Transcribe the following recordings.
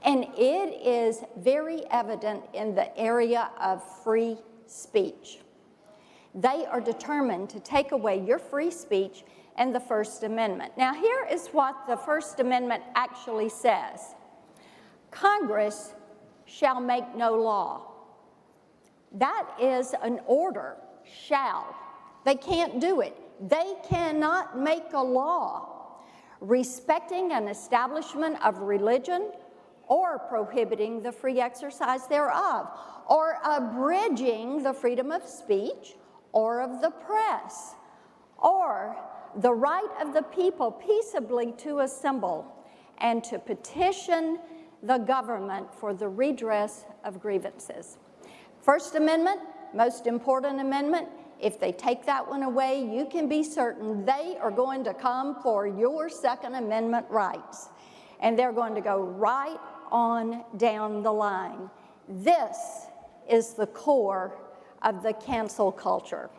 And it is very evident in the area of free speech. They are determined to take away your free speech and the First Amendment. Now, here is what the First Amendment actually says. Congress shall make no law. That is an order, shall. They can't do it. They cannot make a law respecting an establishment of religion or prohibiting the free exercise thereof, or abridging the freedom of speech or of the press, or the right of the people peaceably to assemble and to petition the government for the redress of grievances. First Amendment, most important amendment. If they take that one away, you can be certain they are going to come for your Second Amendment rights. And they're going to go right on down the line. This is the core of the cancel culture.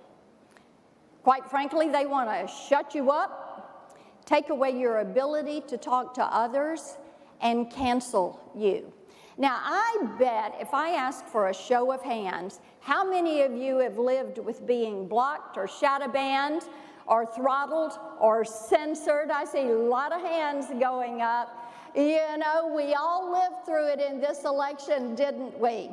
Quite frankly, they want to shut you up, take away your ability to talk to others, and cancel you. Now, I bet if I ask for a show of hands, how many of you have lived with being blocked or shadow banned or throttled or censored? I see a lot of hands going up. You know, we all lived through it in this election, didn't we?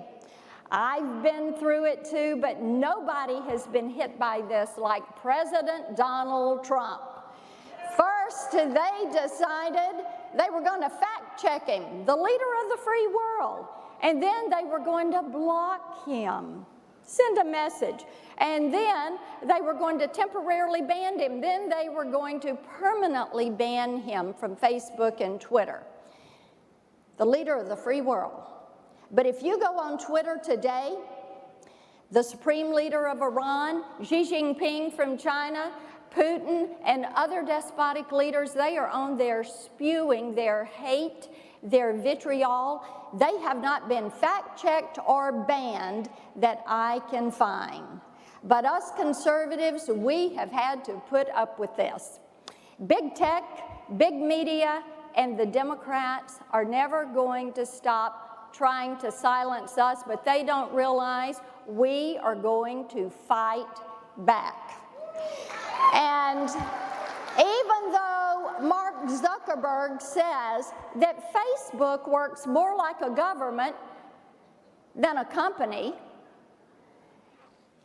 I've been through it too, but nobody has been hit by this like President Donald Trump. First, they decided they were going to fact check him, the leader of the free world, and then they were going to block him, send a message, and then they were going to temporarily ban him. Then they were going to permanently ban him from Facebook and Twitter, the leader of the free world. But if you go on Twitter today, the supreme leader of Iran, Xi Jinping from China, Putin, and other despotic leaders, they are on there spewing their hate, their vitriol. They have not been fact-checked or banned that I can find. But us conservatives, we have had to put up with this. Big tech, big media, and the Democrats are never going to stop trying to silence us, but they don't realize we are going to fight back. And even though Mark Zuckerberg says that Facebook works more like a government than a company,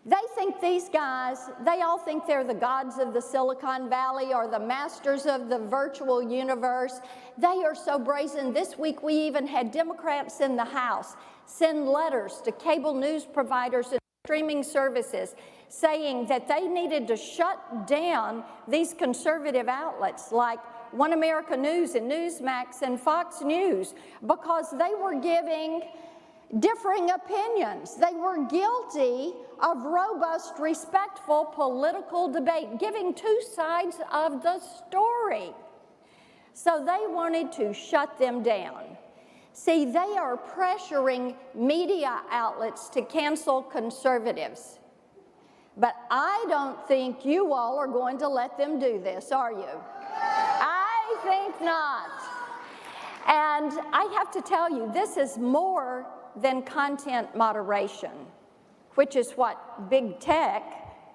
they think these guys, they all think they're the gods of the Silicon Valley or the masters of the virtual universe. They are so brazen. This week we even had Democrats in the House send letters to cable news providers and streaming services saying that they needed to shut down these conservative outlets like One America News and Newsmax and Fox News because they were giving differing opinions. They were guilty of robust, respectful political debate, giving two sides of the story. So they wanted to shut them down. See, they are pressuring media outlets to cancel conservatives. But I don't think you all are going to let them do this, are you? I think not. And I have to tell you, this is more than content moderation, which is what big tech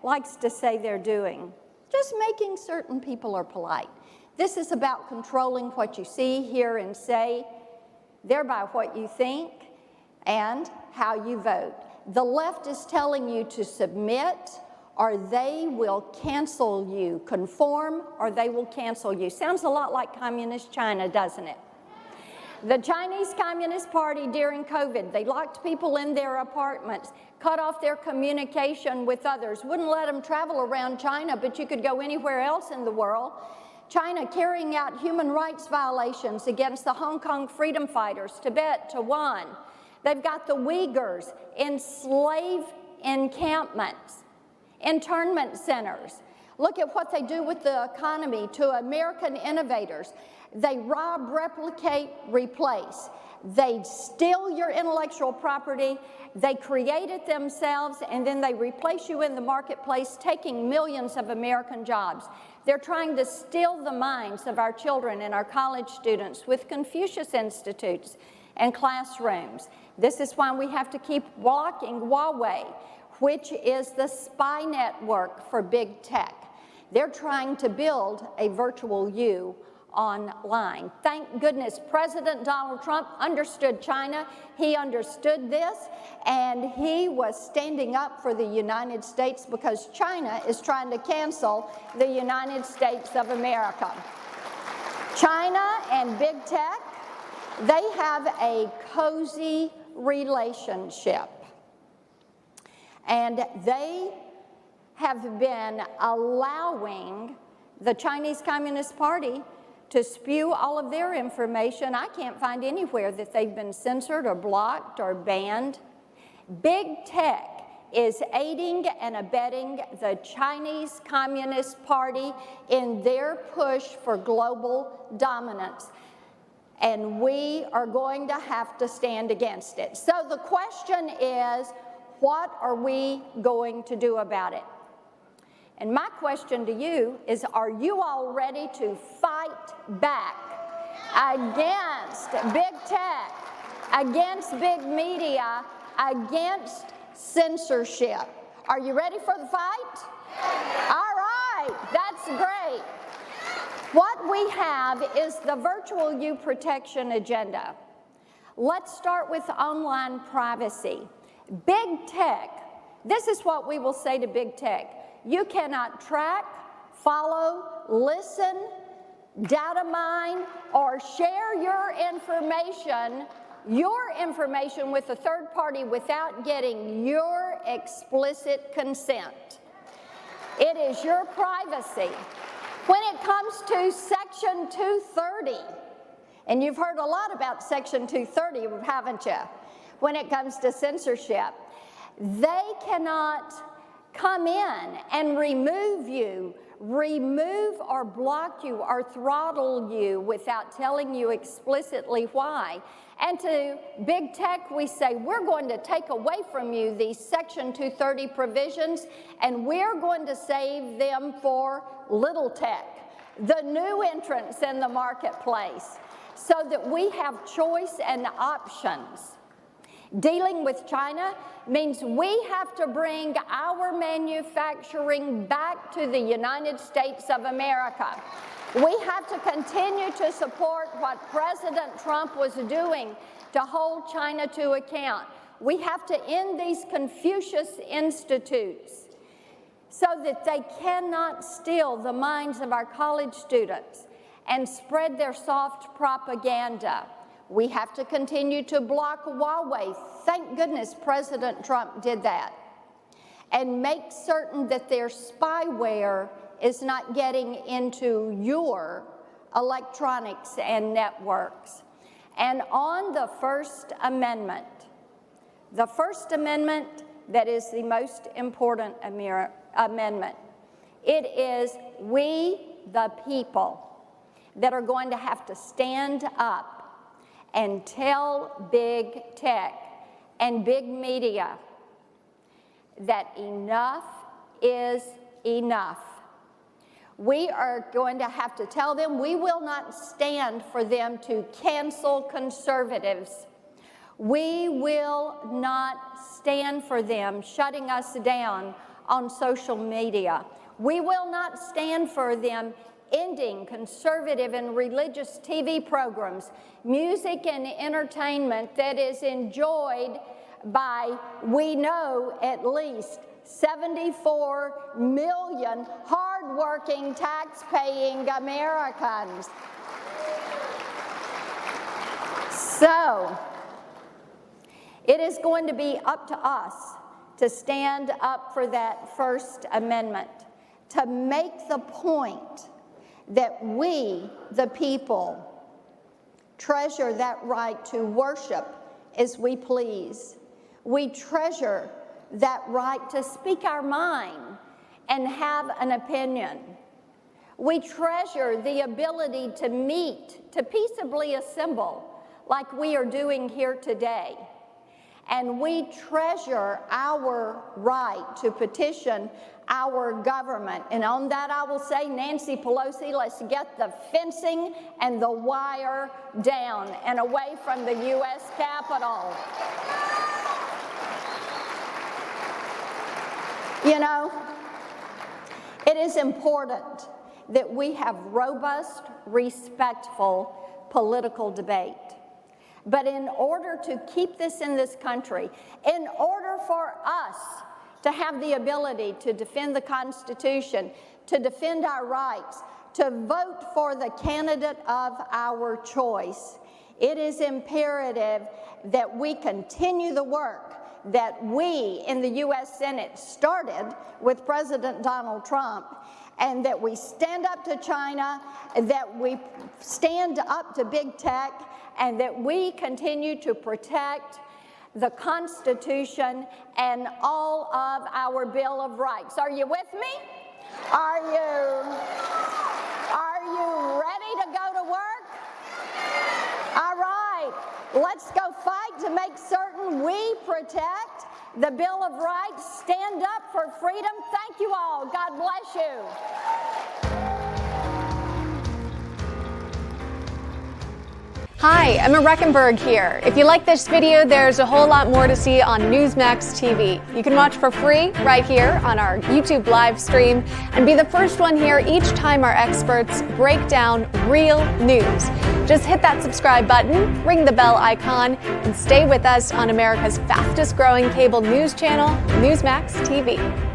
likes to say they're doing. Just making certain people are polite. This is about controlling what you see, hear, and say, thereby what you think and how you vote. The left is telling you to submit or they will cancel you. Conform or they will cancel you. Sounds a lot like communist China, doesn't it? The Chinese Communist Party during COVID, they locked people in their apartments, cut off their communication with others, wouldn't let them travel around China, but you could go anywhere else in the world. China carrying out human rights violations against the Hong Kong freedom fighters, Tibet, Taiwan. They've got the Uyghurs in slave encampments, internment centers. Look at what they do with the economy to American innovators. They rob, replicate, replace. They steal your intellectual property, they create it themselves, and then they replace you in the marketplace, taking millions of American jobs. They're trying to steal the minds of our children and our college students with Confucius Institutes, and classrooms. This is why we have to keep blocking Huawei, which is the spy network for big tech. They're trying to build a virtual you online. Thank goodness President Donald Trump understood China. He understood this, and he was standing up for the United States because China is trying to cancel the United States of America. China and big tech, they have a cozy relationship, and they have been allowing the Chinese Communist Party to spew all of their information. I can't find anywhere that they've been censored or blocked or banned. Big tech is aiding and abetting the Chinese Communist Party in their push for global dominance. And we are going to have to stand against it. So the question is, what are we going to do about it? And my question to you is, are you all ready to fight back against big tech, against big media, against censorship? Are you ready for the fight? All right, that's great. What we have is the Virtual You Protection Agenda. Let's start with online privacy. Big tech, this is what we will say to big tech. You cannot track, follow, listen, data mine, or share your information with a third party without getting your explicit consent. It is your privacy. When it comes to Section 230, and you've heard a lot about Section 230, haven't you? When it comes to censorship, they cannot come in and remove you, remove or block you or throttle you without telling you explicitly why. And to big tech, we say, we're going to take away from you these Section 230 provisions, and we're going to save them for little tech, the new entrants in the marketplace, so that we have choice and options. Dealing with China means we have to bring our manufacturing back to the United States of America. We have to continue to support what President Trump was doing to hold China to account. We have to end these Confucius institutes so that they cannot steal the minds of our college students and spread their soft propaganda. We have to continue to block Huawei. Thank goodness President Trump did that. And make certain that their spyware is not getting into your electronics and networks. And on the First Amendment that is the most important amendment, it is we, the people, that are going to have to stand up and tell big tech and big media that enough is enough. We are going to have to tell them we will not stand for them to cancel conservatives. We will not stand for them shutting us down on social media. We will not stand for them ending conservative and religious TV programs, music and entertainment that is enjoyed by, we know, at least 74 million hardworking, tax-paying Americans. So, it is going to be up to us to stand up for that First Amendment, to make the point that we, the people, treasure that right to worship as we please. We treasure that right to speak our mind and have an opinion. We treasure the ability to meet, to peaceably assemble, like we are doing here today. And we treasure our right to petition our government. And on that I will say, Nancy Pelosi, let's get the fencing and the wire down and away from the U.S. Capitol. You know, it is important that we have robust, respectful political debate. But in order to keep this in this country, in order for us to have the ability to defend the Constitution, to defend our rights, to vote for the candidate of our choice, it is imperative that we continue the work that we in the U.S. Senate started with President Donald Trump, and that we stand up to China, that we stand up to big tech, and that we continue to protect the Constitution and all of our Bill of Rights. Are you with me? Are you ready to go to work? All right, let's go fight to make certain we protect the Bill of Rights. Stand up for freedom. Thank you all. God bless you. Hi, Emma Reckenberg here. If you like this video, there's a whole lot more to see on Newsmax TV. You can watch for free right here on our YouTube live stream and be the first one here each time our experts break down real news. Just hit that subscribe button, ring the bell icon, and stay with us on America's fastest growing cable news channel, Newsmax TV.